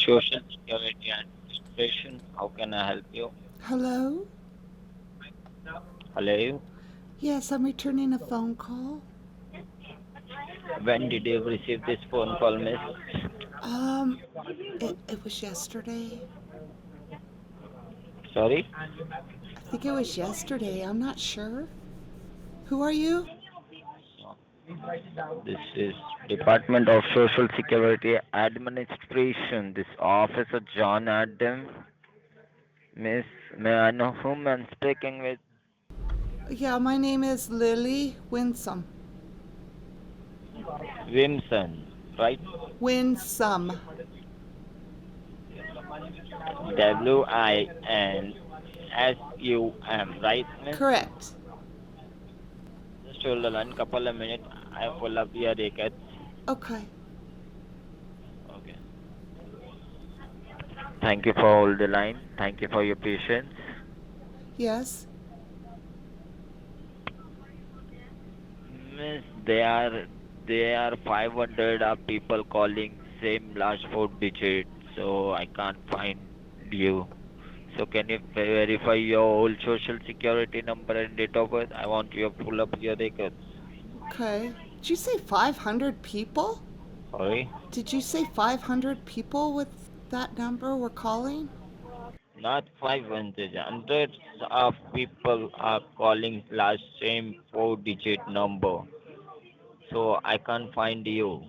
Social Security Administration. How can I help you? Hello? Hello. Yes, I'm returning a phone call. When did you receive this phone call, miss? Um, it was yesterday. Sorry? I think it was yesterday. I'm not sure. Who are you? This is Department of Social Security Administration. This Officer John Adam. Miss, may I know whom I'm speaking with? Yeah, my name is Lily Winsome. Wimson, right? Winsome. Winsum, right, miss? Correct. Just hold the line, couple of minutes. I pull up your records. Okay. Okay. Thank you for all the line. Thank you for your patience. Yes. Miss, there are 500 people calling same last four digits, so I can't find you. So can you verify your old social security number and date of birth? I want you to pull up your records. Okay. Did you say 500 people? Sorry, Did you say 500 people with that number were calling? not 500. Hundreds of people are calling last same four-digit number. So I can't find you.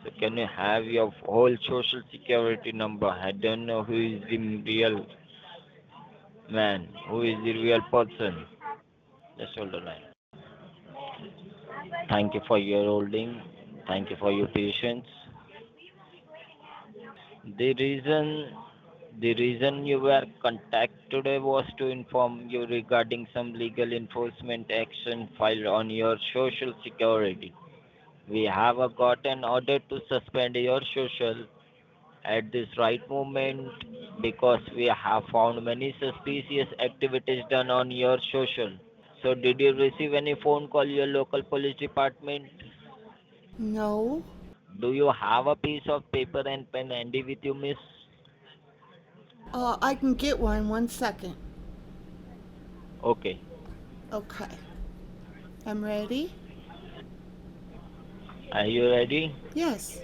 So can you have your whole social security number? I don't know who is the real man, who is the real person. Just hold the line. Thank you for your holding. Thank you for your patience. The reason the reason you were contacted today was to inform you regarding some legal enforcement action filed on your social security. We have got an order to suspend your social at this right moment because we have found many suspicious activities done on your social. So did you receive any phone call your local police department? No. Do you have a piece of paper and pen handy with you, miss? I can get one. 1 second. Okay. Okay. I'm ready? Are you ready? Yes.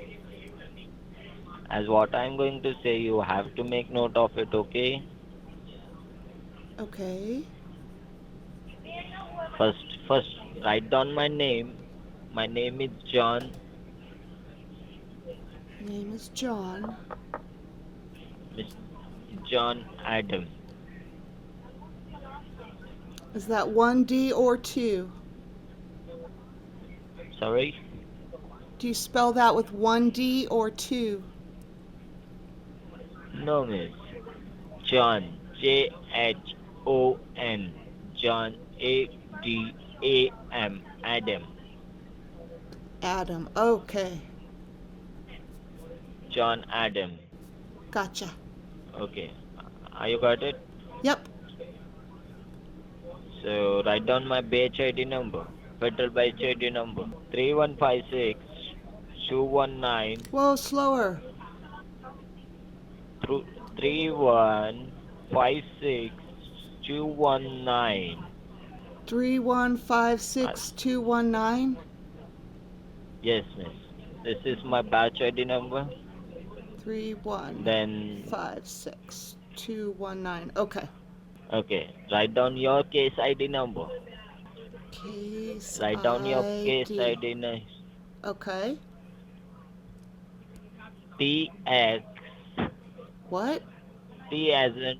As what I'm going to say, you have to make note of it, okay? Okay. First, write down my name. My name is John, Name is John. Miss John Adam. Is that 1D or 2? Sorry? Do you spell that with 1D or 2? No, miss. John, John, John, Adam, Adam, Adam. Okay. John Adam. Gotcha. Okay, are you got it? Yep. So write down my batch ID number, federal batch ID number, 3156 219 Whoa, slower. through 3156 219. 3156219. Yes, miss. This is my batch ID number. Then 3156219. Okay. okay, write down your case ID number. Case Write down your case ID. ID Okay. TX What? T as in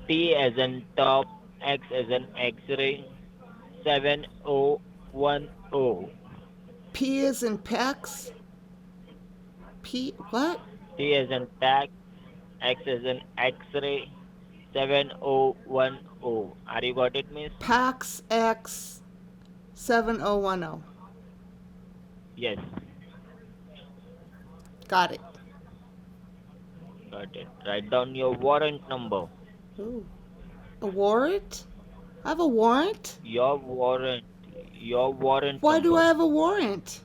T as in top, X as in X-ray, 7010. P is in Pex? P. What? T as in tax, X as in X-ray, 7010. Are you got it, miss? Pax X 7010. Yes, Got it. got it. Write down your warrant number. Ooh. A warrant? I have a warrant? Your warrant, your warrant Why do number. I have a warrant?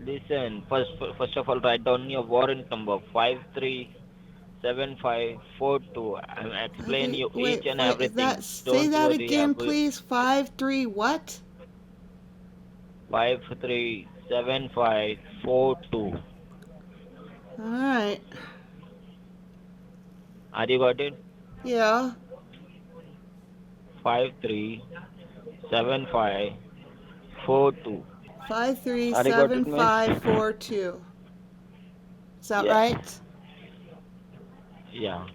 Listen, first of all, write down your warrant number 537542. I'll explain Okay, you each wait, and wait. That everything. say Don't that worry again, about please. 5-3 what? 537542. All right. Are you got it? Yeah. 537542. Five three Are you got seven it, miss? five four two. Is that Yeah. right? Yeah.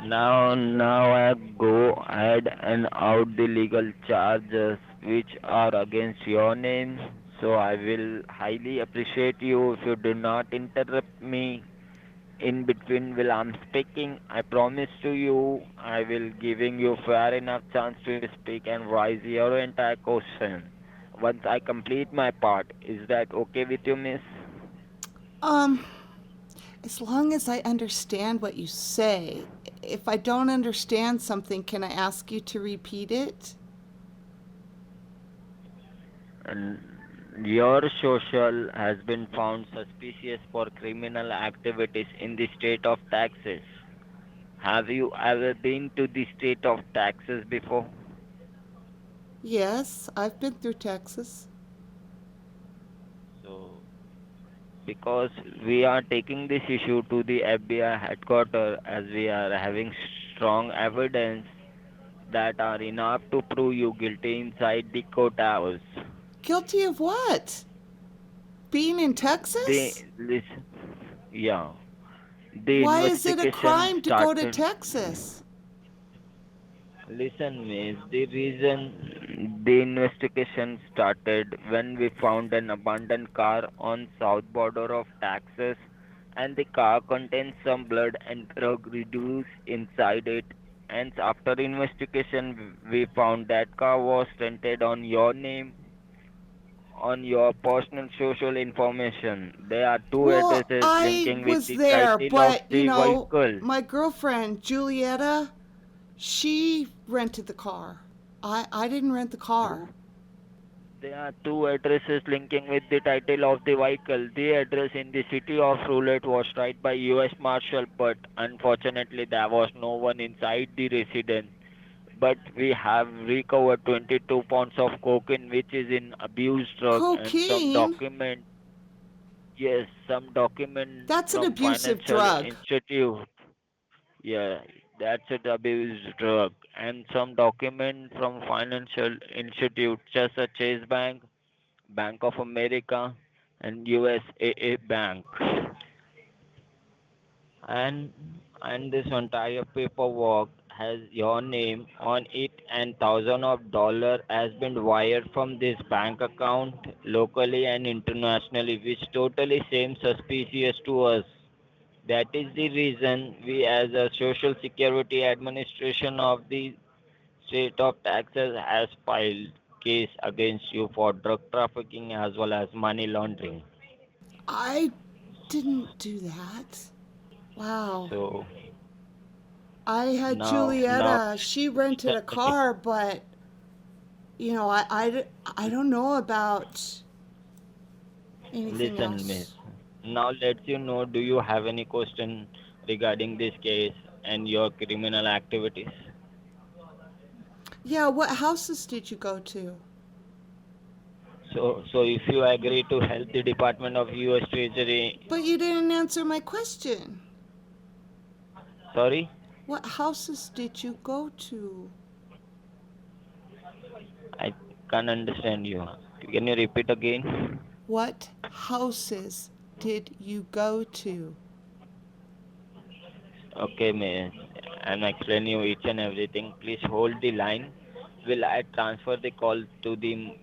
Now I go ahead and out the legal charges which are against your name. So I will highly appreciate you if you do not interrupt me in between while I'm speaking. I promise to you I will giving you fair enough chance to speak and raise your entire question. Once I complete my part, is that okay with you, miss? Um, as long as I understand what you say. If I don't understand something, can I ask you to repeat it? And your social has been found suspicious for criminal activities in the state of Texas. Have you ever been to the state of Texas before? Yes, I've been through Texas. So, because we are taking this issue to the FBI headquarters as we are having strong evidence that are enough to prove you guilty inside the courthouse. Guilty of what? Being in They Texas? listen, yeah. The Why is it a investigation crime to go to started. Texas? Listen, miss, the reason the investigation started when we found an abandoned car on south border of Texas and the car contains some blood and drug residue inside it. And after investigation, we found that car was rented on your name, on your personal social information. There are two Well, addresses I linking with was the there, title of but the vehicle. my girlfriend, Julietta, she rented the car. I didn't rent the car. There are two addresses linking with the title of the vehicle. The address in the city of Roulette was tried by U.S. Marshal, but unfortunately there was no one inside the residence. But we have recovered 22 pounds of cocaine, which is in abused drug, and some Cocaine? document. Yes, some document That's an from abusive financial drug. institute. Yeah, that's it, abused drug, and some document from financial institute, such as Chase Bank, Bank of America, and USAA Bank. And this entire paperwork has your name on it, and thousands of dollars has been wired from this bank account locally and internationally, which totally seems suspicious to us. That is the reason we, as a Social Security Administration of the state of Texas, has filed case against you for drug trafficking as well as money laundering. I didn't do that. Wow. So I had now Julietta. She rented a car, but, I don't know about anything listen, miss. else. Now let you know. Do you have any question regarding this case and your criminal activities? Yeah, what houses did you go to? So if you agree to help the Department of U.S. Treasury, But you didn't answer my question. sorry, What houses did you go to? I can't understand you. Can you repeat again? What houses did you go to? Okay, miss. I'm explaining you each and everything. Please hold the line. Will I transfer the call to the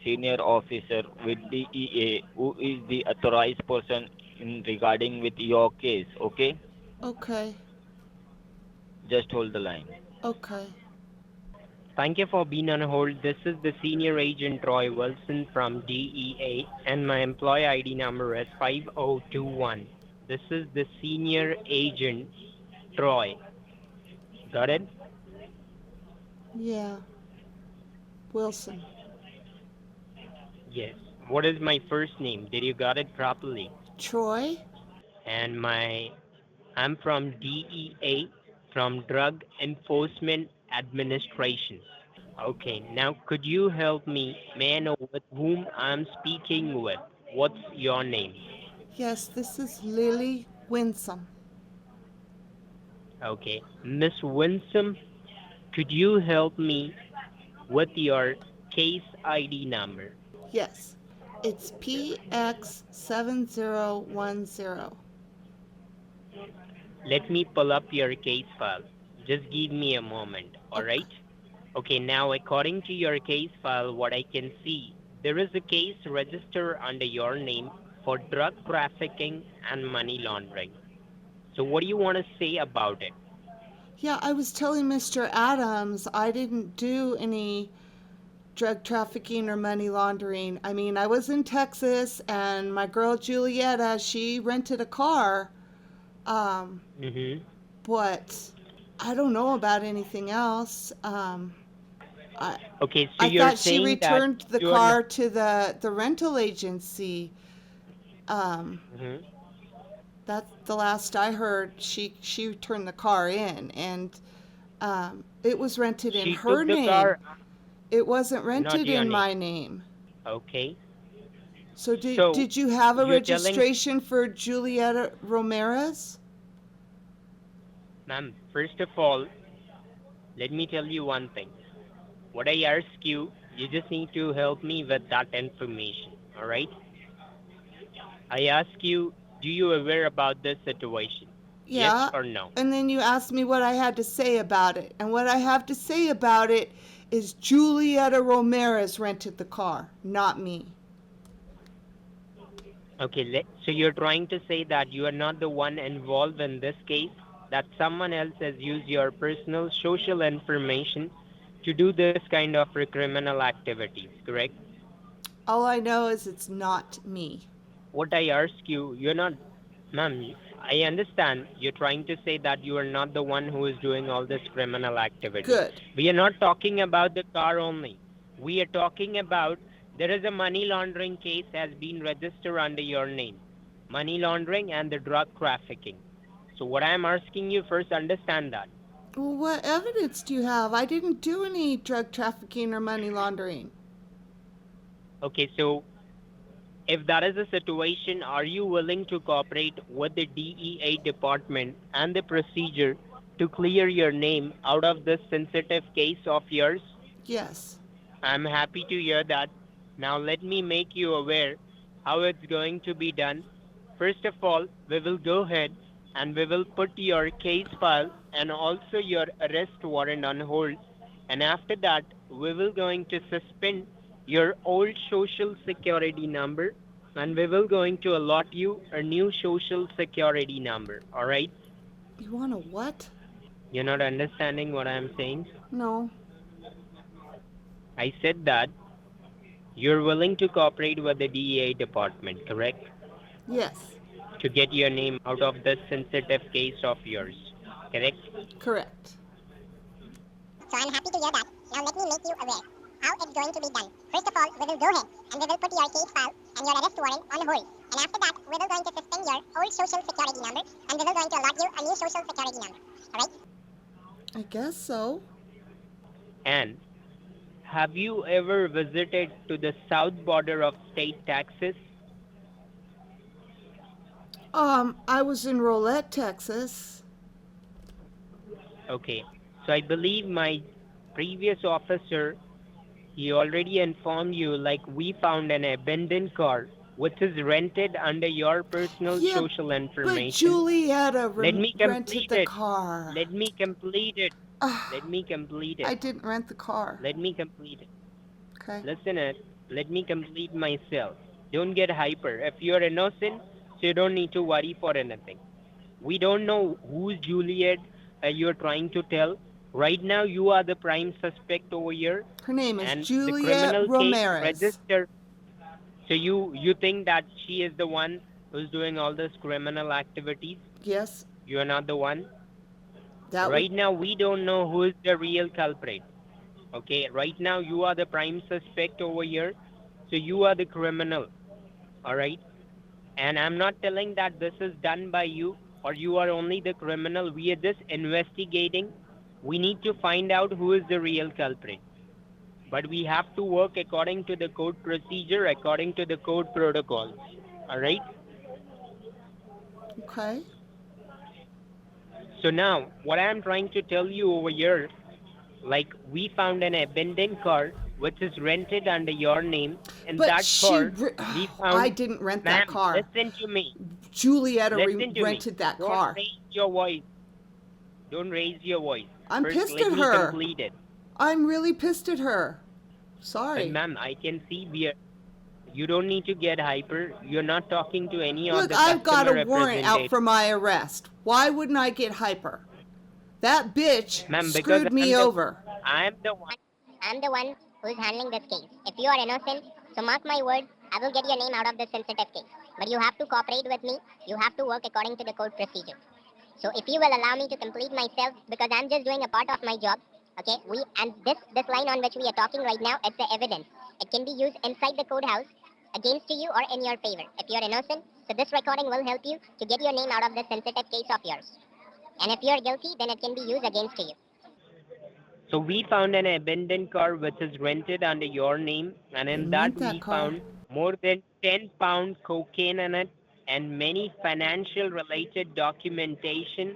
senior officer with DEA, who is the authorized person in regarding with your case? Okay, Okay, just hold the line. okay. Thank you for being on hold. This is the Senior Agent Roy Wilson from DEA, and my employee ID number is 5021. This is the Senior Agent Troy. Got it? Yeah, Wilson. Yes. What is my first name? Did you got it properly? Troy? And I'm from DEA, from Drug Enforcement Administration. Okay, now could you help me? May I know with whom I'm speaking with? What's your name? Yes, this is Lily Winsome. Okay, Miss Winsome, could you help me with your case ID number? Yes, it's PX7010. Let me pull up your case file. Just give me a moment, Okay. alright? Okay, now according to your case file, what I can see, there is a case registered under your name for drug trafficking and money laundering. So what do you want to say about it? Yeah, I was telling Mr. Adams I didn't do any drug trafficking or money laundering. I mean, I was in Texas and my girl Julietta, she rented a car. Um, Mm-hmm. but I don't know about anything else. I Okay, so I you're thought she saying that returned the you're not. car to the rental agency. Um, Mhm. that's the last I heard. She turned the car in, and it was rented in She her took the name. car, It wasn't not rented your in name. my name. Okay. So did So did you have a you're telling, registration for Julieta Ramirez? ma'am, first of all, let me tell you one thing. What I ask you, you just need to help me with that information. All right? I ask you, do you aware about this situation? Yes Yeah. or no? And then you asked me what I had to say about it. And what I have to say about it is Julieta Ramirez rented the car, not me. Okay, so you're trying to say that you are not the one involved in this case, that someone else has used your personal social information to do this kind of criminal activities, correct? All I know is it's not me. What I ask you, you're not, ma'am, I understand you're trying to say that you are not the one who is doing all this criminal activity. Good. We are not talking about the car only. We are talking about there is a money laundering case has been registered under your name. Money laundering and the drug trafficking. So what I'm asking you first understand that. Well, what evidence do you have? I didn't do any drug trafficking or money laundering. Okay, so if that is the situation, are you willing to cooperate with the DEA department and the procedure to clear your name out of this sensitive case of yours? Yes. I'm happy to hear that. Now let me make you aware how it's going to be done. First of all, we will go ahead and we will put your case file and also your arrest warrant on hold. And after that, we will going to suspend your old social security number and we will going to allot you a new social security number. All right? You want a what? You're not understanding what I'm saying? No. I said that you're willing to cooperate with the DEA department, correct? Yes. To get your name out of this sensitive case of yours, correct? Correct. So I'm happy to hear that. Now let me make you aware how it's going to be done. First of all, we will go ahead and we will put your case file and your arrest warrant on hold. And after that, we will going to suspend your old social security number and we will going to allot you a new social security number. Alright? I guess so. And have you ever visited to the south border of state Texas? I was in Rolette, Texas. Okay, so I believe my previous officer, he already informed you like we found an abandoned car which is rented under your personal Yeah, social but information. Julieta Let me rented complete the it. car. Let me complete it. Let Ah, me complete I it. didn't rent the car. Let me complete it. Okay. Listen it. Let me complete myself. Don't get hyper. If you're innocent, so you don't need to worry for anything. We don't know who's Juliet you're trying to tell. Right now, you are the prime suspect over here, Her name is and the Julia criminal case Ramirez. registered. So you think that she is the one who's doing all this criminal activities? Yes, You are not the one. that would. Right now, we don't know who is the real culprit. Okay, right now you are the prime suspect over here, So you are the criminal, all right? And I'm not telling that this is done by you or you are only the criminal. We are just investigating. We need to find out who is the real culprit. But we have to work according to the code procedure, according to the code protocols. All right. Okay. So now, what I'm trying to tell you over here, like we found an abandoned car which is rented under your name. In But that car, we I found, didn't rent that ma'am, car. listen to me. Julietta Listen to me. rented that Don't car. raise your voice. Don't raise your voice. I'm First, pissed let at me her. complete it. I'm really pissed at her. But Sorry. ma'am, I can see we are, you don't need to get hyper. You're not talking to any of Look, the I've got customer a warrant out representative. for my arrest. Why wouldn't I get hyper? That bitch Ma'am, because screwed me over. I'm the one. I'm the one who's handling this case. If you are innocent, so mark my word, I will get your name out of this sensitive case. But you have to cooperate with me. You have to work according to the code procedure. So if you will allow me to complete myself, because I'm just doing a part of my job, okay? This line on which we are talking right now, it's the evidence. It can be used inside the courthouse against you or in your favor. If you're innocent, so this recording will help you to get your name out of this sensitive case of yours. And if you're guilty, then it can be used against you. So we found an abandoned car which is rented under your name, and in Didn't that rent that we car. found more than 10-pound cocaine in it and many financial related documentation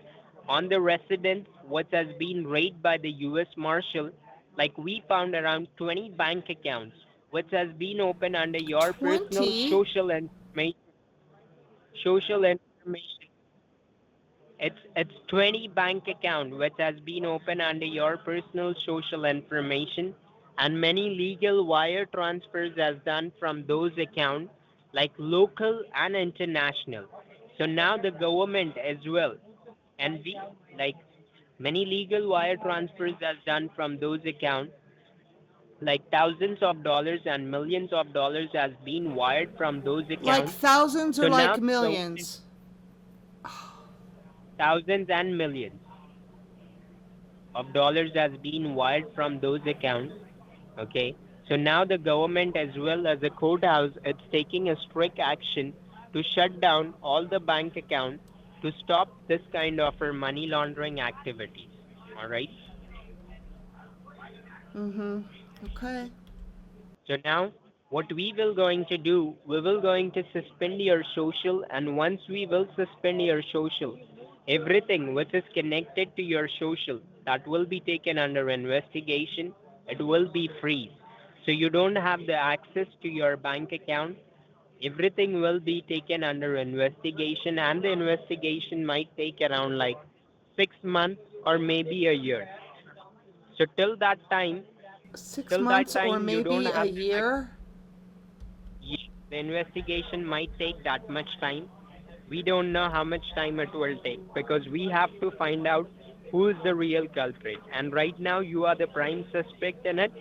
on the residence which has been raided by the US Marshal. Like we found around 20 bank accounts which has been opened under your personal 20? social information. It's 20 bank account which has been opened under your personal social information, and many legal wire transfers has done from those accounts, like local and international. So now the government as well, and we, like, many legal wire transfers has done from those accounts, like thousands of dollars and millions of dollars has been wired from those Like accounts. thousands So or now like the government, millions? thousands and millions of dollars has been wired from those accounts. Okay, so now the government as well as the courthouse, it's taking a strict action to shut down all the bank accounts to stop this kind of money laundering activities. All right. Mm-hmm. Okay. So now what we will going to do, we will going to suspend your social, and once we will suspend your social, everything which is connected to your social, that will be taken under investigation. It will be freeze. So you don't have the access to your bank account. Everything will be taken under investigation, and the investigation might take around like 6 months or maybe a year. So Six till that months or time you don't maybe a have the access. year? The investigation might take that much time. We don't know how much time it will take because we have to find out who is the real culprit. And right now, you are the prime suspect in it.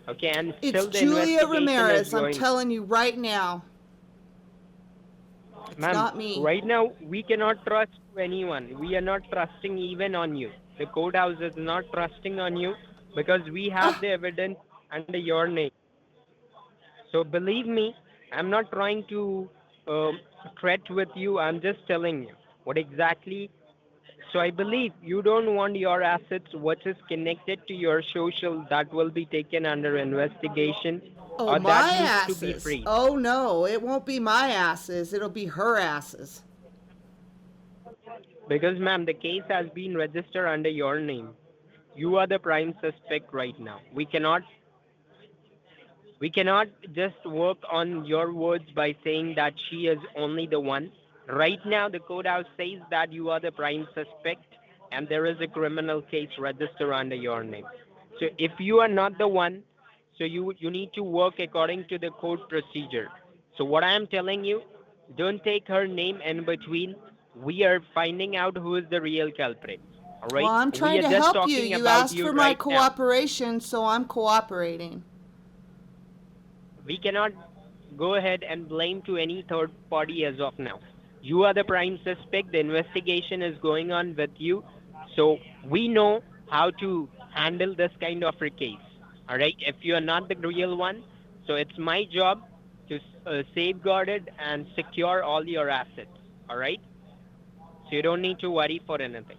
Okay, and It's still the Julia investigation is Ramirez. I'm going. telling you right now. It's Ma'am, not me. right now, we cannot trust anyone. We are not trusting even on you. The courthouse is not trusting on you because we have Ah, the evidence under your name. So believe me, I'm not trying to threat with you. I'm just telling you what exactly. So I believe you don't want your assets, what is connected to your social, that will be taken under investigation, oh, or that my needs to be asses. freed. Oh, no, it won't be my asses. It'll be her asses. Because, ma'am, the case has been registered under your name. You are the prime suspect right now. We cannot just work on your words by saying that she is only the one. Right now, the courthouse says that you are the prime suspect and there is a criminal case registered under your name. So if you are not the one, so you need to work according to the court procedure. So what I am telling you, don't take her name in between. We are finding out who is the real culprit. All Well, right? I'm We trying are to just help you. talking You about asked you for my right now. cooperation, so I'm cooperating. We cannot go ahead and blame to any third party as of now. You are the prime suspect. The investigation is going on with you. So we know how to handle this kind of a case. All right. If you are not the real one, So it's my job to safeguard it and secure all your assets. All right. So you don't need to worry for anything.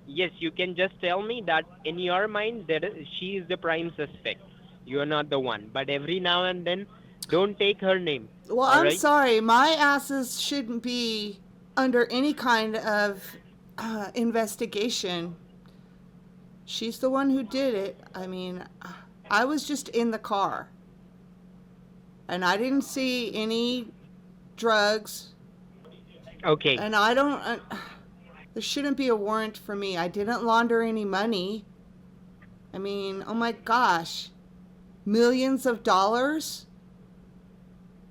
Yes, you can just tell me that in your mind that she is the prime suspect. You are not the one. But every now and then, don't take her name. Well, All I'm right. sorry. My asses shouldn't be under any kind of investigation. She's the one who did it. I mean, I was just in the car and I didn't see any drugs. Okay. And I don't, there shouldn't be a warrant for me. I didn't launder any money. I mean, oh my gosh, millions of dollars?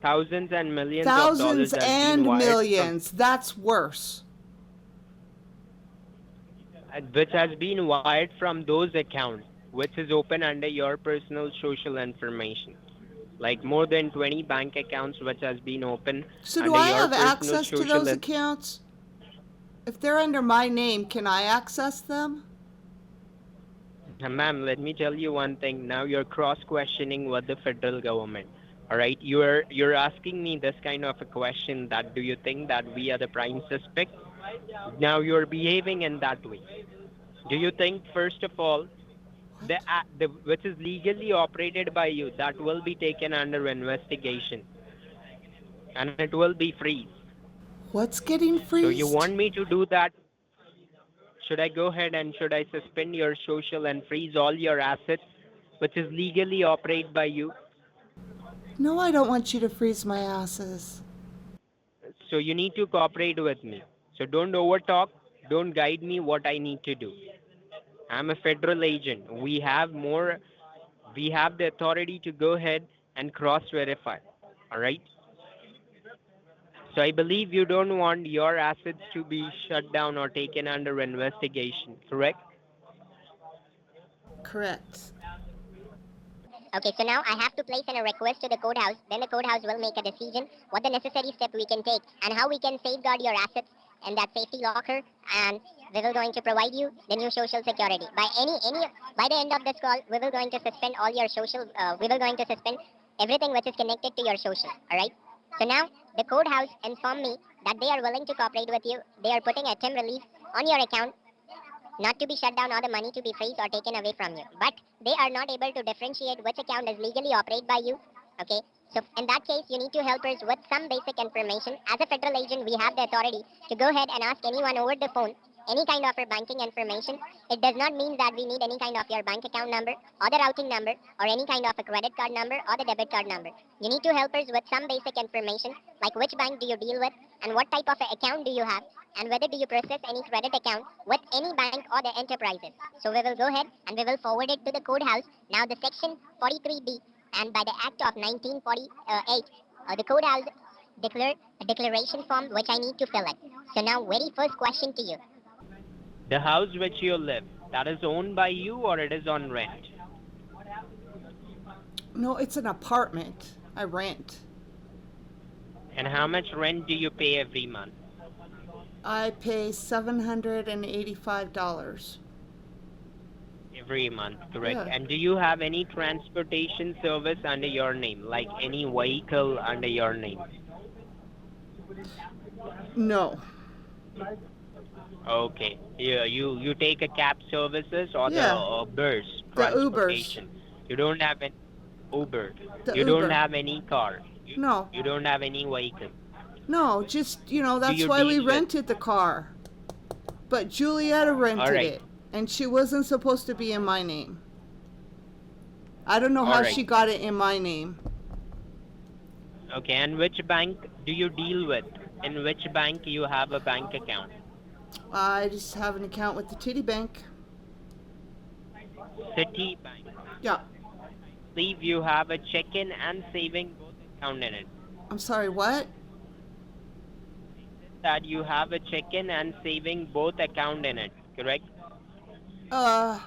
Thousands and millions of dollars Thousands has been and wired from, millions. That's worse. which has been wired from those accounts, which is open under your personal social information. Like more than 20 bank accounts, which has been open So, do under I your have personal access to social. those accounts? If they're under my name, can I access them? Ma'am, let me tell you one thing. Now you're cross-questioning what the federal government. All right, you're asking me this kind of a question that do you think that we are the prime suspect? Now you're behaving in that way. Do you think first of all What? the which is legally operated by you that will be taken under investigation and it will be freeze? What's getting So you freezed? want me to do that? Should I go ahead and should I suspend your social and freeze all your assets, which is legally operated by you? No, I don't want you to freeze my asses. So you need to cooperate with me. So don't overtalk. Don't guide me what I need to do. I'm a federal agent. We have the authority to go ahead and cross verify. All right. So I believe you don't want your assets to be shut down or taken under investigation, correct? Correct. Okay, so now I have to place in a request to the courthouse. Then the courthouse will make a decision what the necessary step we can take and how we can safeguard your assets in that safety locker. And we will going to provide you the new social security. By the end of this call, we will going to suspend all your social. We will going to suspend everything which is connected to your social. All right. So now the courthouse informed me that they are willing to cooperate with you. They are putting a term relief on your account not to be shut down or the money to be freezed or taken away from you. But they are not able to differentiate which account is legally operated by you. Okay. So in that case, you need to help us with some basic information. As a federal agent, we have the authority to go ahead and ask anyone over the phone any kind of your banking information. It does not mean that we need any kind of your bank account number or the routing number or any kind of a credit card number or the debit card number. You need to help us with some basic information like which bank do you deal with and what type of a account do you have and whether do you process any credit account with any bank or the enterprises. So we will go ahead and we will forward it to the courthouse. Now the section 43B and by the act of 1948, the courthouse declared a declaration form which I need to fill it. So now very first question to you. The house which you live, that is owned by you or it is on rent? No, it's an apartment. I rent. And how much rent do you pay every month? I pay $785. Every month, correct? Yeah. And do you have any transportation service under your name, like any vehicle under your name? No. Okay. You take a cab services or the Yeah. bus The Ubers. transportation. You don't have an Uber. The You don't Uber. have any car. No. You don't have any vehicle. No, just, Do that's you why we deal with? rented the car. But Julietta All rented right. it. And she wasn't supposed to be in my name. I don't know All how right. she got it in my name. Okay. And which bank do you deal with? In which bank you have a bank account? I just have an account with the Titty Bank. Citibank. Yeah. Believe you have a check-in and saving both account in it. I'm sorry, what? That you have a check-in and saving both account in it, correct? Uh,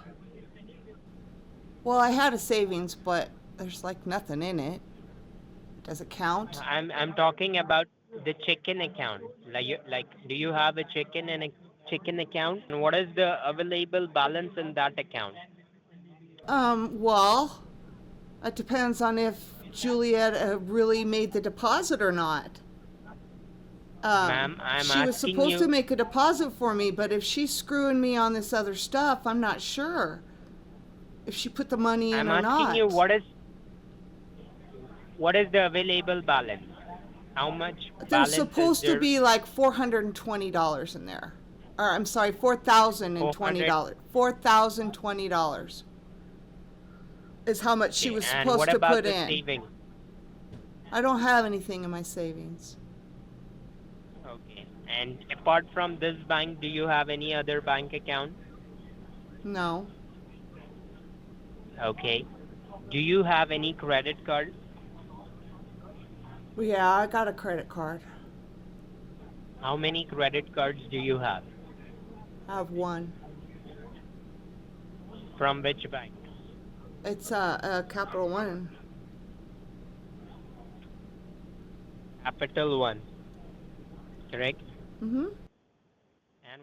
well, I had a savings, but there's like nothing in it. Does it count? I'm talking about the check-in account. Do you have a check-in and a check-in account? And what is the available balance in that account? Well, it depends on if Juliet really made the deposit or not. Ma'am, I'm She was asking supposed to you. make a deposit for me, but if she's screwing me on this other stuff, I'm not sure if she put the money in I'm or asking you not. what is the available balance? How much There's balance is supposed to there? be like $420 in there. Or I'm sorry, $4,020. 400. $4,020 is how much she Okay, was and supposed what to about put the in. savings? I don't have anything in my savings. Okay, and apart from this bank, do you have any other bank account? No. Okay, do you have any credit card? Well, yeah, I got a credit card. How many credit cards do you have? I have one. From which bank? It's a Capital One. Capital One, correct? Mm-hmm. And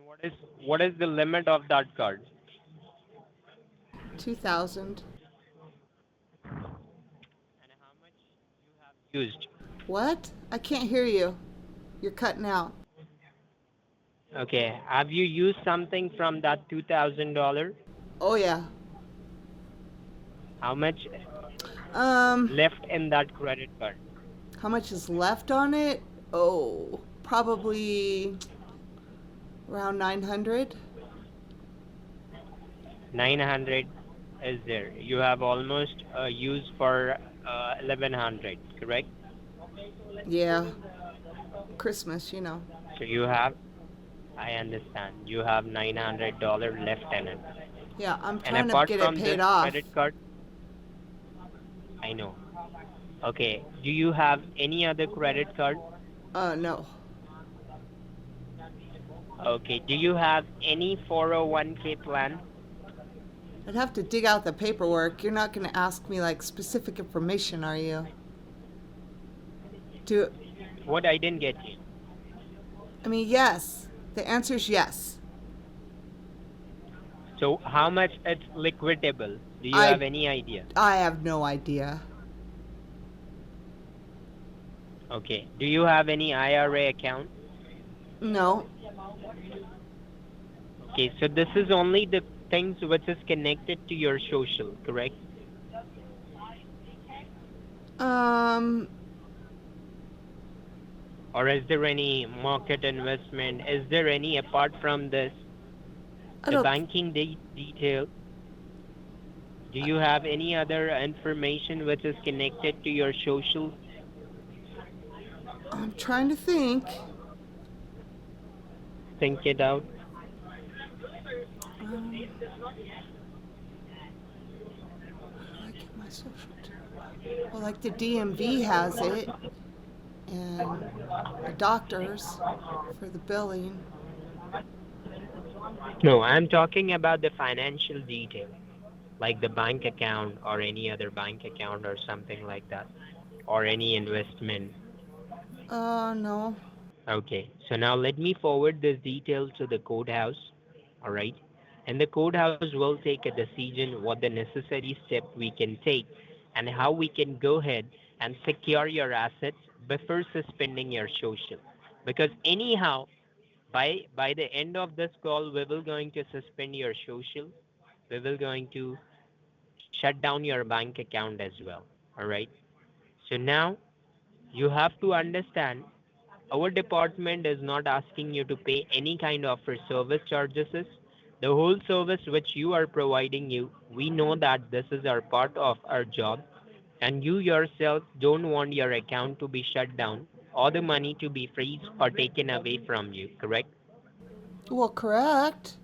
what is the limit of that card? 2,000. And how much you have used? What? I can't hear you. You're cutting out. Okay, have you used something from that $2,000? Oh yeah. How much Um, left in that credit card? how much is left on it? Oh, probably around 900. 900 is there. You have almost used for 1100, correct? Yeah, Christmas, you know. So you have, I understand, you have $900 left in it. Yeah, I'm And trying to apart get it from this paid off. credit card, I know. Okay, do you have any other credit card? No. Okay, do you have any 401k plan? I'd have to dig out the paperwork. You're not going to ask me like specific information, are you? Do What, I didn't get you. I mean, yes. The answer is yes. So how much it's liquidable? Do you I have any idea? I have no idea. Okay, do you have any IRA account? No. Okay, so this is only the things which is connected to your social, correct? Um, Or is there any market investment? Is there any apart from this, I the don't. banking detail? Do you have any other information which is connected to your social? I'm trying to think. Think it out. Um, how do I get my social? Well, like the DMV has it, and the doctors for the billing. No, I'm talking about the financial detail, like the bank account or any other bank account or something like that, or any investment. No. Okay, so now let me forward this detail to the courthouse, all right? And the courthouse will take a decision what the necessary step we can take and how we can go ahead and secure your assets before suspending your social. Because anyhow, by the end of this call, we will going to suspend your social. We will going to shut down your bank account as well, all right? So now you have to understand our department is not asking you to pay any kind of for service charges. The whole service which you are providing you, we know that this is our part of our job, and you yourself don't want your account to be shut down or the money to be freezed or taken away from you, correct? Well, correct.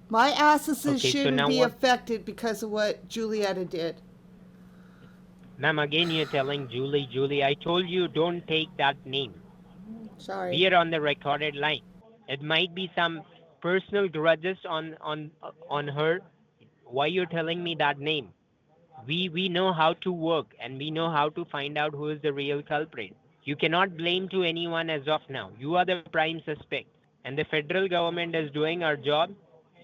My assets Okay, so shouldn't now be what? affected because of what Julietta did. Ma'am, again you're telling Julie, I told you don't take that name. Sorry. We are on the recorded line. It might be some personal grudges on her. Why you're telling me that name? We know how to work and we know how to find out who is the real culprit. You cannot blame to anyone as of now. You are the prime suspect, and the federal government is doing our job.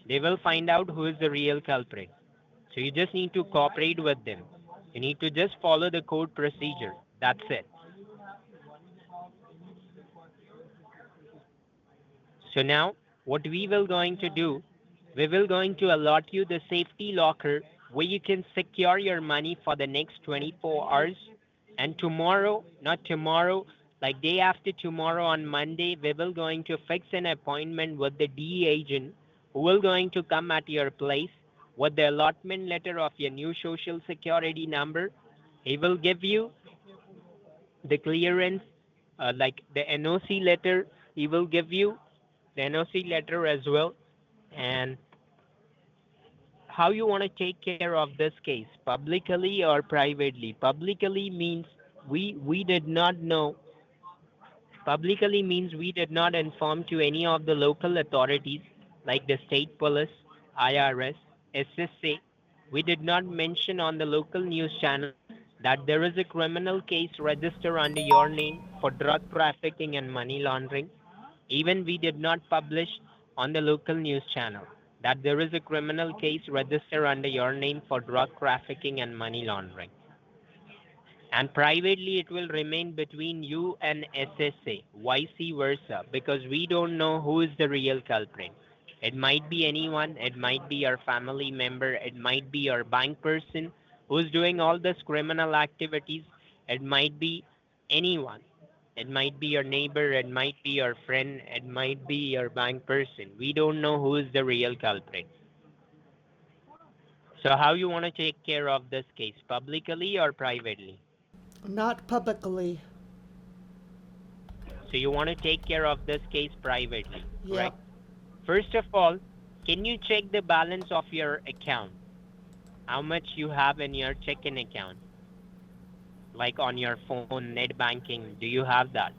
They will find out who is the real culprit. So you just need to cooperate with them. You need to just follow the code procedure. That's it. So now what we will going to do, we will going to allot you the safety locker where you can secure your money for the next 24 hours. And tomorrow, not tomorrow, like day after tomorrow on Monday, we will going to fix an appointment with the DE agent who will going to come at your place with the allotment letter of your new social security number. He will give you the clearance, like the NOC letter. He will give you the NOC letter as well. And how you want to take care of this case, publicly or privately? Publicly means we did not know. Publicly means we did not inform to any of the local authorities like the state police, IRS, SSA. We did not mention on the local news channel that there is a criminal case registered under your name for drug trafficking and money laundering. Even we did not publish on the local news channel that there is a criminal case registered under your name for drug trafficking and money laundering. And privately, it will remain between you and SSA, vice versa, because we don't know who is the real culprit. It might be anyone, it might be your family member, it might be your bank person who's doing all this criminal activities, it might be anyone. It might be your neighbor, it might be your friend, it might be your bank person. We don't know who is the real culprit. So how you want to take care of this case, publicly or privately? Not publicly. So you want to take care of this case privately, Yep. correct? First of all, can you check the balance of your account? How much you have in your checking account? Like on your phone, net banking, do you have that?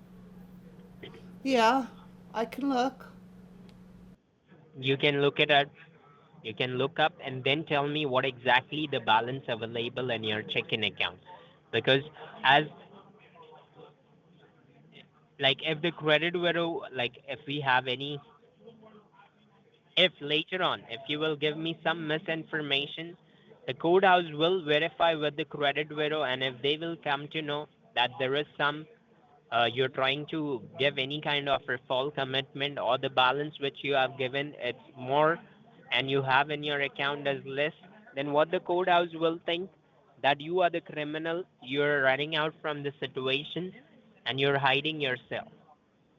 Yeah, I can look. You can look it at, you can look up and then tell me what exactly the balance available in your checking account. Because as like if the credit bureau, like if we have any, if later on, if you will give me some misinformation, the code house will verify with the credit bureau, and if they will come to know that there is some, you're trying to give any kind of a false commitment or the balance which you have given, it's more and you have in your account as less, then what the code house will think that you are the criminal, you're running out from the situation and you're hiding yourself.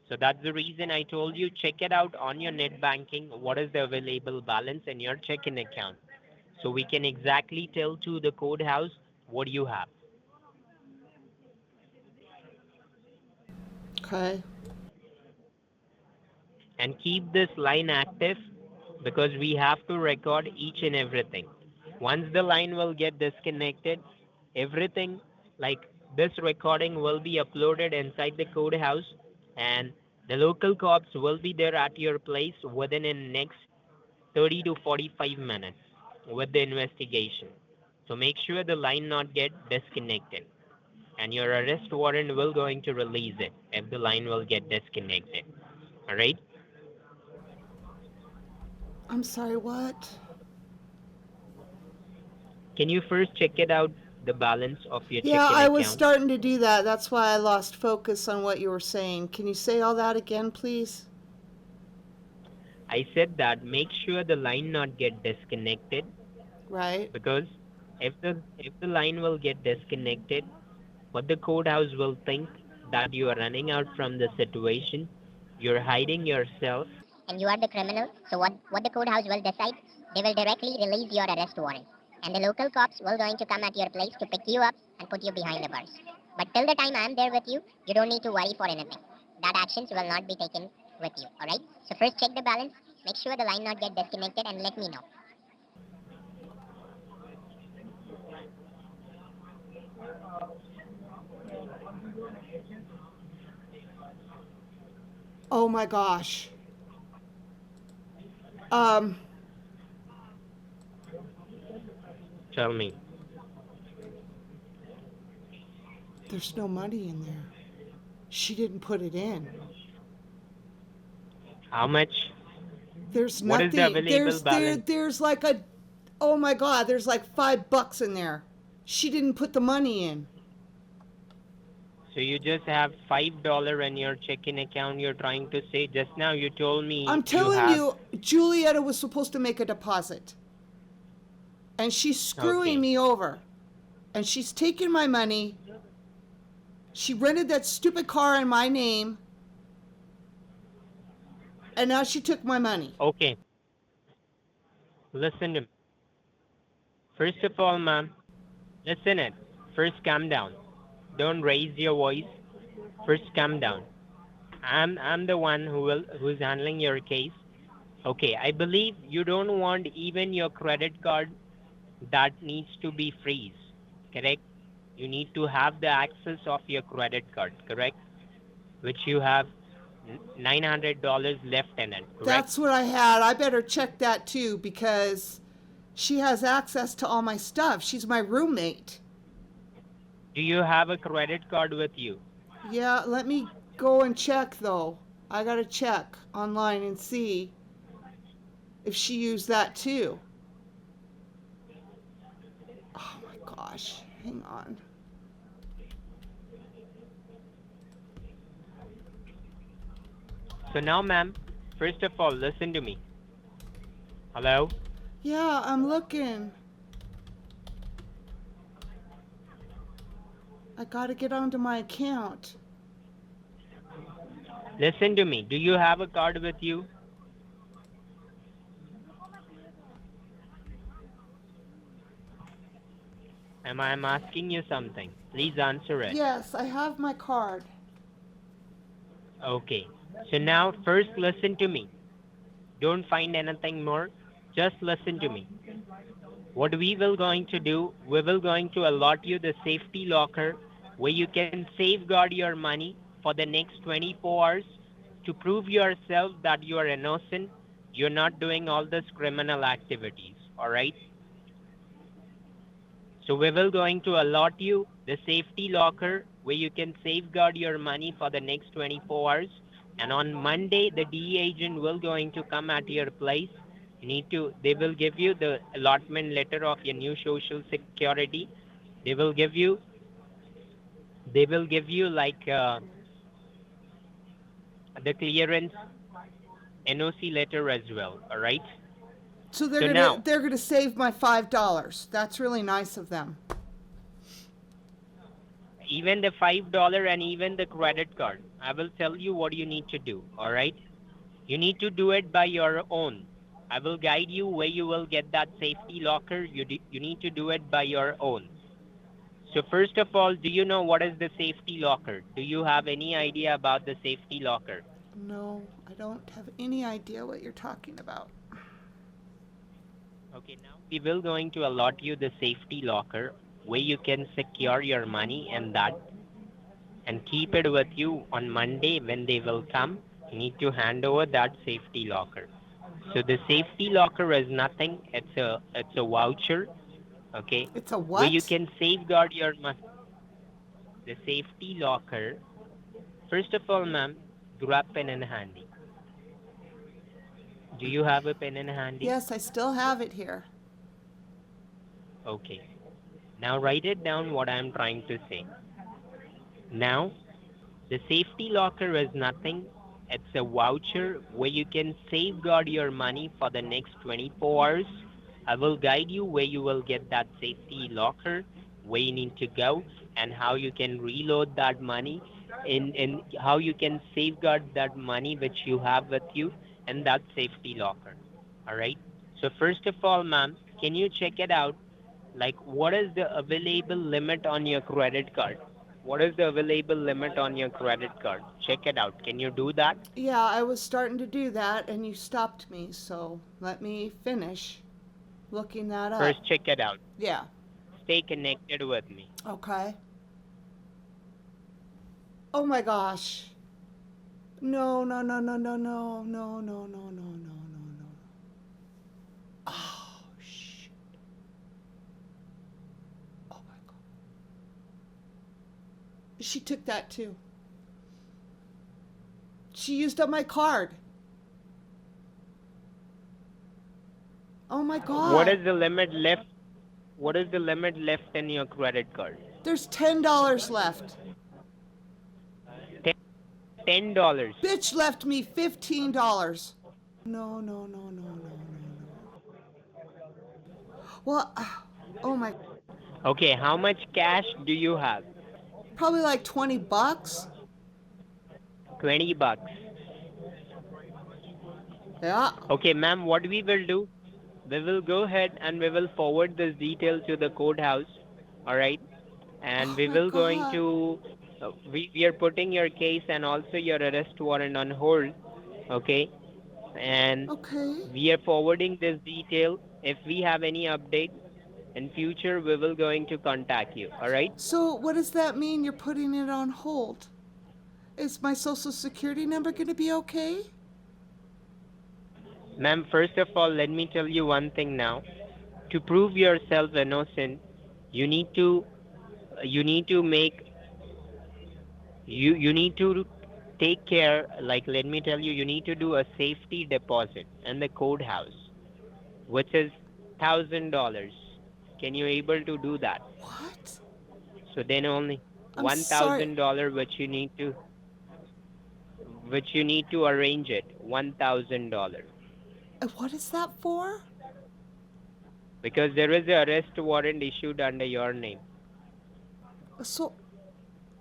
So that's the reason I told you check it out on your net banking. What is the available balance in your checking account? So we can exactly tell to the code house what you have. Okay. And keep this line active because we have to record each and everything. Once the line will get disconnected, everything like this recording will be uploaded inside the code house, and the local cops will be there at your place within the next 30 to 45 minutes with the investigation. So make sure the line not get disconnected, and your arrest warrant will going to release it if the line will get disconnected. All right? I'm sorry, what? Can you first check it out the balance of your Yeah, checking I was account? starting to do that. That's why I lost focus on what you were saying. Can you say all that again, please? I said that make sure the line not get disconnected Right. because if the line will get disconnected, what the courthouse will think that you are running out from the situation, you're hiding yourself. And you are the criminal. So what the courthouse will decide, they will directly release your arrest warrant. And the local cops will going to come at your place to pick you up and put you behind the bars. But till the time I am there with you, you don't need to worry for anything. That actions will not be taken with you. Alright? So first check the balance, make sure the line not get disconnected and let me know. Oh my gosh. Um, Tell me, there's no money in there. She didn't put it in. how much? There's What is the nothing. available balance? There's like a, oh my God, there's like $5 in there. She didn't put the money in. So you just have $5 in your checking account. You're trying to say just now you told I'm me you telling have. you, Julietta was supposed to make a deposit. And she's screwing Okay. me over. And she's taking my money. She rented that stupid car in my name. And now she took my money. Okay. Listen to me. First of all, ma'am, listen it. First, calm down. Don't raise your voice. First, calm down. I'm the one who's handling your case. Okay, I believe you don't want even your credit card that needs to be freeze. Correct? You need to have the access of your credit card, correct? Which you have $900 left in it, correct? That's what I had. I better check that too because she has access to all my stuff. She's my roommate. Do you have a credit card with you? Yeah, let me go and check though. I gotta check online and see if she used that too. Oh my gosh, hang on. So now, ma'am, first of all, listen to me. Hello? Yeah, I'm looking. I gotta get onto my account. Listen to me. Do you have a card with you? I'm asking you something. Please answer it. Yes, I have my card. Okay. So now, first listen to me. Don't find anything more. Just listen to me. What we will going to do, we will going to allot you the safety locker where you can safeguard your money for the next 24 hours to prove yourself that you are innocent. You're not doing all this criminal activities. All right. So we will going to allot you the safety locker where you can safeguard your money for the next 24 hours. And on Monday, the DE agent will going to come at your place. They will give you the allotment letter of your new social security. They will give you, they will give you like the clearance NOC letter as well. All right. So So now, they're gonna save my $5. That's really nice of them. even the $5 and even the credit card, I will tell you what you need to do. All right. You need to do it by your own. I will guide you where you will get that safety locker. You need to do it by your own. So first of all, do you know what is the safety locker? Do you have any idea about the safety locker? No, I don't have any idea what you're talking about. Okay, now we will going to allot you the safety locker where you can secure your money and keep it with you on Monday when they will come. You need to hand over that safety locker. So the safety locker is nothing. It's a voucher, okay, It's a where you what? can safeguard your money. The safety locker. First of all, ma'am, grab pen and handy. Do you have a pen and handy? Yes, I still have it here. Okay. Now write it down what I'm trying to say. Now, the safety locker is nothing. It's a voucher where you can safeguard your money for the next 24 hours. I will guide you where you will get that safety locker, where you need to go, and how you can reload that money, and how you can safeguard that money which you have with you in that safety locker. All right. So first of all, ma'am, can you check it out? Like, what is the available limit on your credit card? What is the available limit on your credit card? Check it out. Can you do that? Yeah, I was starting to do that and you stopped me, so let me finish looking that up. First, check it out. Yeah. Stay connected with me. Okay. Oh my gosh. No, no, no, no, no, no, no, no, no, no, no, no, no. Oh, shit. Oh my God. She took that too. She used up my card. Oh my God. What is the limit left? what is the limit left in your credit card? There's $10 left. $10. Bitch left me $15. No, no, no, no, no, no, no. Well, oh my, Okay, how much cash do you have? probably like $20. 20 bucks. Yeah. Okay, ma'am, what we will do, we will go ahead and we will forward this detail to the courthouse. All right. And Oh we my will going God. to, we are putting your case and also your arrest warrant on hold. Okay. And Okay. we are forwarding this detail. If we have any update in future, we will going to contact you. All right. So what does that mean you're putting it on hold? Is my social security number going to be okay? Ma'am, first of all, let me tell you one thing now. To prove yourself innocent, you need to you need to make you need to take care, like let me tell you, you need to do a safety deposit in the courthouse, which is $1,000. Can you able to do that? What? So then only I'm sorry. $1,000 which you need to arrange it, $1,000, What is that for? because there is a arrest warrant issued under your name. So,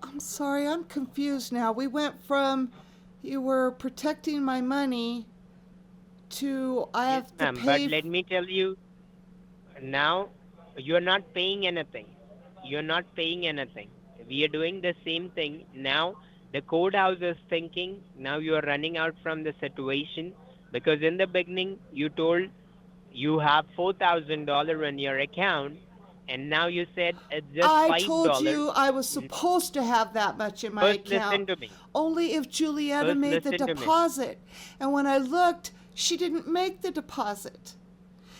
I'm sorry, I'm confused now. We went from you were protecting my money to I Yes, have to ma'am, but pay. let me tell you, now you're not paying anything. You're not paying anything. We are doing the same thing. Now the courthouse is thinking, now you are running out from the situation, because in the beginning you told you have $4,000 in your account, and now you said it's just I told $5. you I was supposed to have that much in my First account. listen to me. Only if Julietta First made the listen to me. deposit. And when I looked, she didn't make the deposit.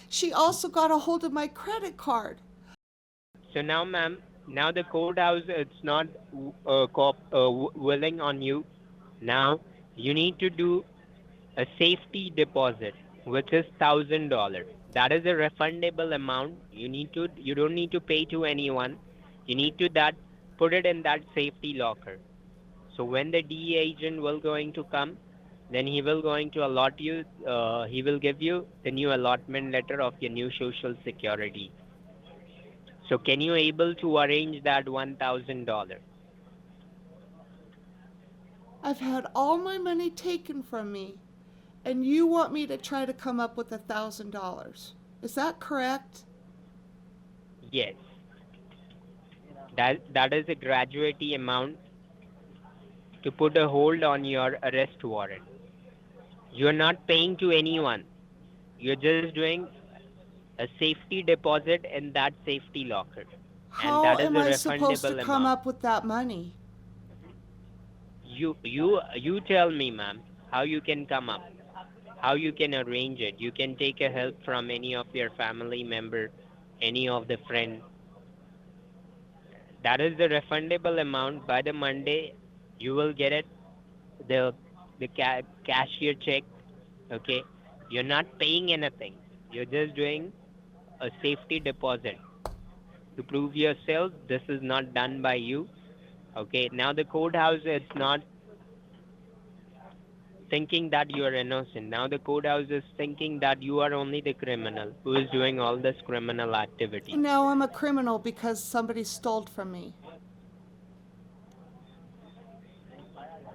She also got a hold of my credit card. So now, ma'am, now the courthouse it's not willing on you. Now you need to do a safety deposit, which is $1,000. That is a refundable amount. You don't need to pay to anyone. You need to that put it in that safety locker. So when the DE agent will going to come, then he will going to allot you. He will give you the new allotment letter of your new social security. So can you able to arrange that $1,000? I've had all my money taken from me, and you want me to try to come up with $1,000. Is that correct? Yes, that is a gratuity amount to put a hold on your arrest warrant. You're not paying to anyone. You're just doing a safety deposit in that safety locker, and How that is am a I supposed to refundable come amount. up with that money? You tell me, ma'am, how you can come up, how you can arrange it. You can take a help from any of your family member, any of the friend. That is the refundable amount. By the Monday, you will get it, the cashier check. Okay, you're not paying anything. You're just doing a safety deposit to prove yourself. This is not done by you. Okay, now the courthouse it's not thinking that you are innocent. Now the courthouse is thinking that you are only the criminal who is doing all this criminal activities. Now I'm a criminal because somebody stole from me.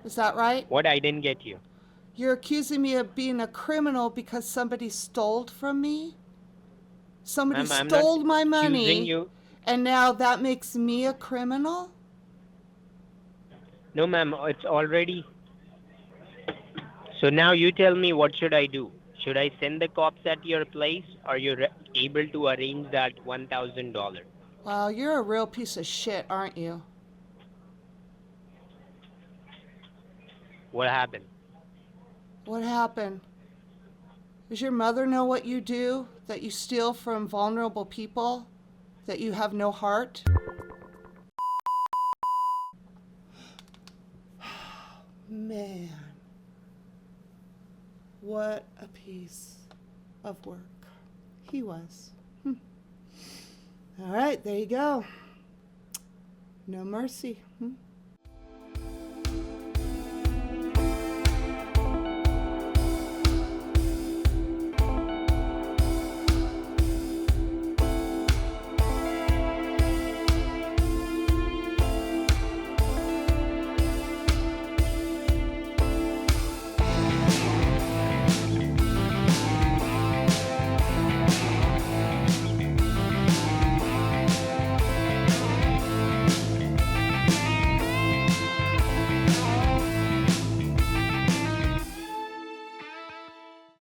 Is that right? What, I didn't get you? You're accusing me of being a criminal because somebody stole from me? Somebody Ma'am, I'm not stole my accusing money, you. and now that makes me a criminal? No, ma'am, it's already. So now you tell me, what should I do? Should I send the cops at your place, or you're able to arrange that $1,000? Wow, you're a real piece of shit, aren't you? What happened? What happened? Does your mother know what you do? That you steal from vulnerable people? That you have no heart? Man, what a piece of work he was. All right, there you go. No mercy.